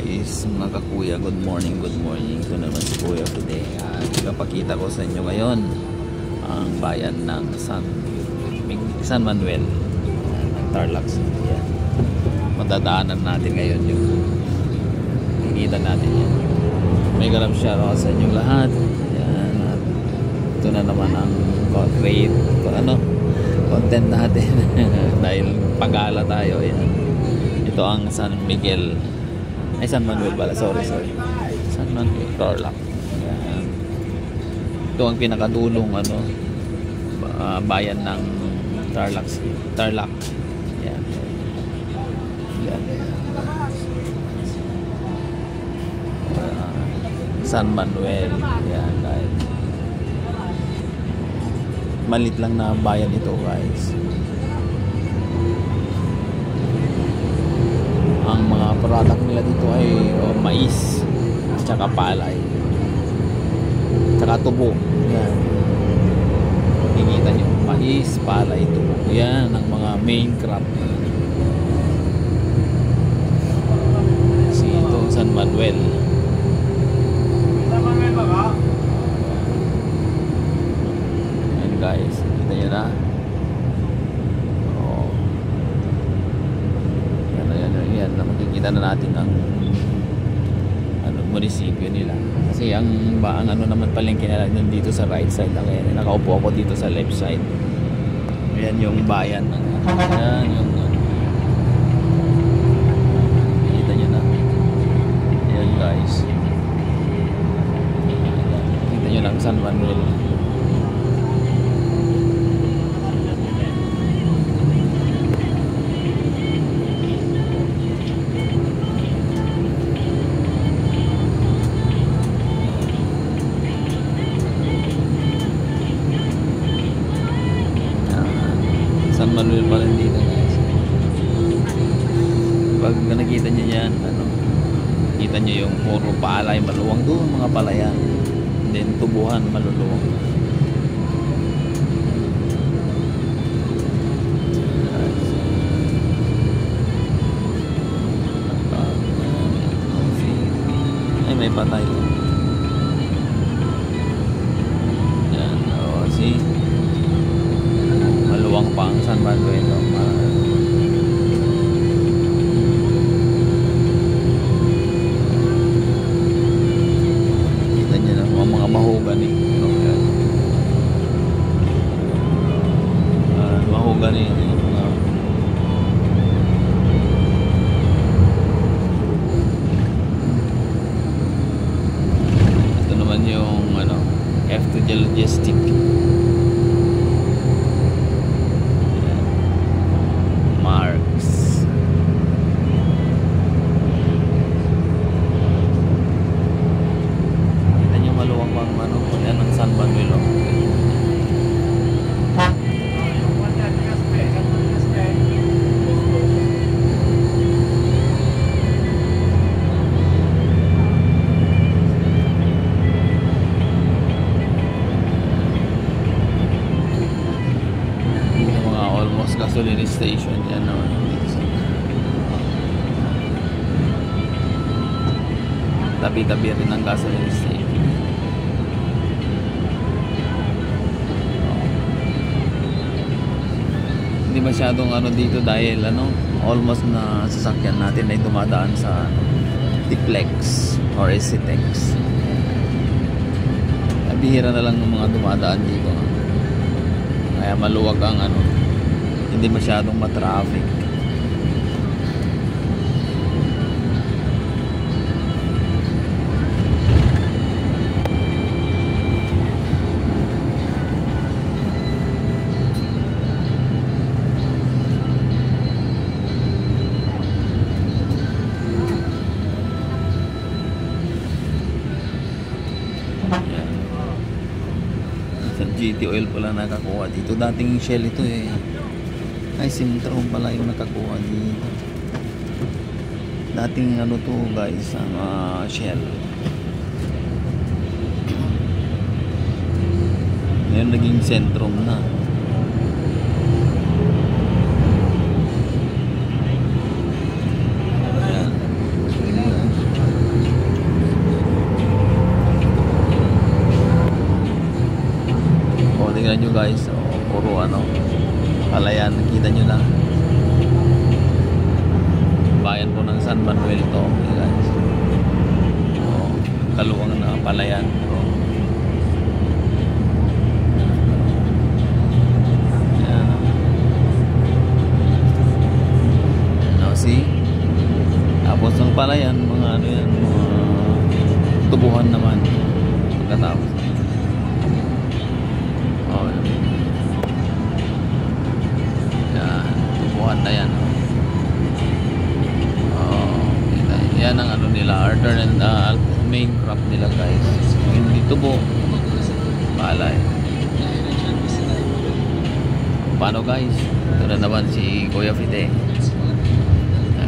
guys, mga kakuya, good morning, good morning. Ito naman si Kuya today. Ipapakita ko sa inyo ngayon ang bayan ng San Manuel, Tarlac City. Yan. Madadaanan natin ngayon yung kikita natin yan. May ganap siya sa inyong lahat. Yan. At ito na naman ang concrete content natin. Dahil pag-ala tayo. Yan. Ito ang San Miguel, ay San Manuel pala, sorry San Manuel, Tarlac. Ito ang pinakadulong bayan ng Tarlac. Yan. Yan. San Manuel. Yan, dahil malit lang na bayan ito, guys. Ang mga product nila dito ay mais, tsaka palay, tsaka tubo. Yan. Kikita nyo, mais, palay, tubo. Yan ang mga main crop. Kasi itong San Manuel. Yan, guys, kita nyo na. Yan, makikita na natin ang munisipyo nila. Kasi ang naman palengke nila dito sa right side lang. Yan, nakaupo ako dito sa left side. Yan yung bayan ng yan yung kita nyo na. Yan, guys, kita nyo lang San Manuel. San Manuel pa rin dito, guys. Pag nakita nyo yan, kita nyo yung puro palay, maluwang doon, mga palaya. Then tubuhan, maluluwang. Ay, may patay. Yan, see? Maluwang pa ang San Manuel. Kita nyo na mga mahogany. Mahogany. Ito naman yung F2 Logistic. San Manuel. Mga almost gasoline station yan naman. Tabi-tabi rin ang gasoline station. Hindi masyadong dito dahil almost na sasakyan natin ay dumadaan sa Tiplex or SCTEX. Bihira na lang ng mga dumadaan dito. Kaya maluwag ang hindi masyadong matraffic. GT oil pala nakakuha dito. Dating Shell ito eh. Ay, Sintrom pala yung nakakuha dito. Dating to, guys, ang Shell. Ngayon naging Sentrum na. Ayan. guys, puro ano, palayan, nakita nyo na. Bayan po ng San Manuel to, guys. Kaluwang na palayan. See? Tapos ng palayan, mga ano yan, mga tubuhan naman pagkatapos. Yan, tubuhan na yan. Yan ang ano nila, main crop nila guys. Hindi tubo, palay. Paano guys? Ito na naman si Kuya Fide.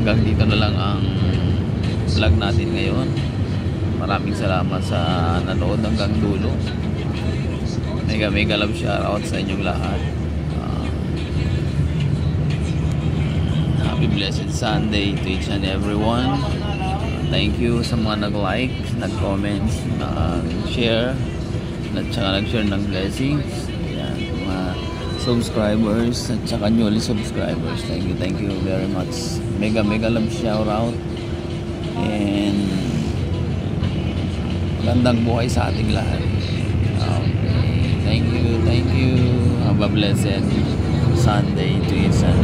Hanggang dito na lang ang vlog natin ngayon. Maraming salamat sa nanood hanggang dulo. Mega love shoutout sa inyong lahat. Happy blessed Sunday to each and everyone. Thank you sa mga nag-like, nag-comments, nag-share, at saka nag-share ng blessings. Yan, mga subscribers at saka newly subscribers. Thank you very much. Mega love shout out and magandang buhay sa ating lahat. Okay. Thank you. Have a blessed Sunday to each and